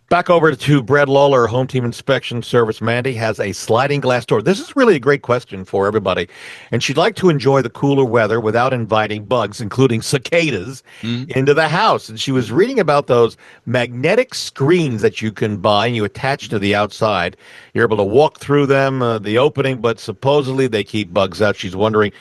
Back over to Brad Lawler, Home Team Inspection Service. Mandy has a sliding glass door. This is really a great question for everybody. And she'd like to enjoy the cooler weather without inviting bugs, including cicadas, Mhm. into the house. And she was reading about those magnetic screens that you can buy and you attach to the outside. You're able to walk through them, the opening, but supposedly they keep bugs out. She's wondering,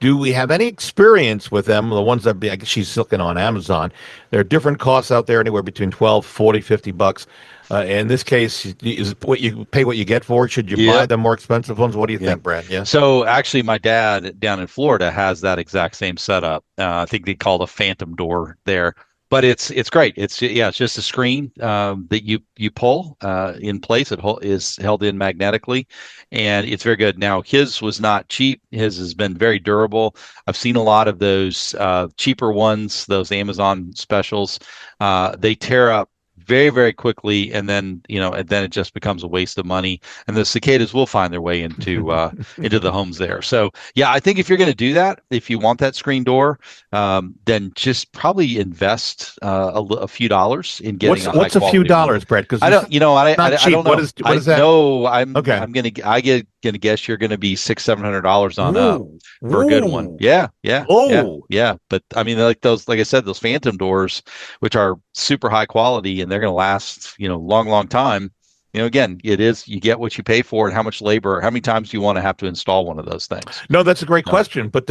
do we have any experience with them? The ones that I guess she's looking on Amazon. There are different costs out there, anywhere between 12, 40, $50. In this case, is what you pay what you get for. Should you buy Yep. the more expensive ones? What do you Yeah. think, Brad? Yeah. So actually, my dad down in Florida has that exact same setup. I think they call it a phantom door there, but it's great. It's just a screen that you pull in place. Is held in magnetically, and it's very good. Now his was not cheap. His has been very durable. I've seen a lot of those cheaper ones, those Amazon specials. They tear up very, very quickly, and then it just becomes a waste of money. And the cicadas will find their way into the homes there. So yeah, I think if you're going to do that, if you want that screen door, then just probably invest a few dollars in getting a high What's a few quality one. dollars, Brad? Because I don't, not I cheap. don't know. What is that? know Okay. gonna guess you're gonna be $600-700 on up Ooh, for a good one. ooh, Yeah. But I mean, like I said, those phantom doors, which are super high quality and they're gonna last, long, long time. Again, you get what you pay for, and how much labor, how many times do you want to have to install one of those things? No, that's a great No. question. But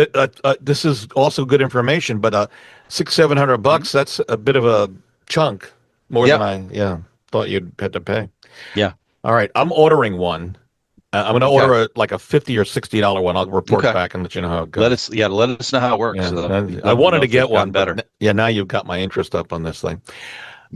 this is also good information. But $600-700, that's a bit of a chunk, more than Yep. thought you'd had to pay. Yeah. All right, I'm ordering one. I'm going to Okay. order like a $50 or $60 one. I'll report Okay. back and let you know how it goes. Let us know how it works. Yeah, Let me I wanted know to if get they've gotten one, better. but yeah, now you've got my interest up on this thing.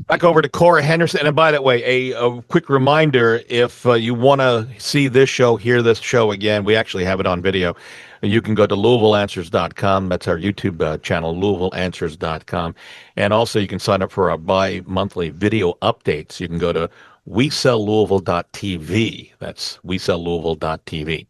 Back over to Cora Henderson. And by the way, a quick reminder, if you want to see this show, hear this show again, we actually have it on video. You can go to LouisvilleAnswers.com. That's our YouTube channel, LouisvilleAnswers.com. And also you can sign up for our bi-monthly video updates. You can go to WeSellLouisville.tv. That's WeSellLouisville.tv.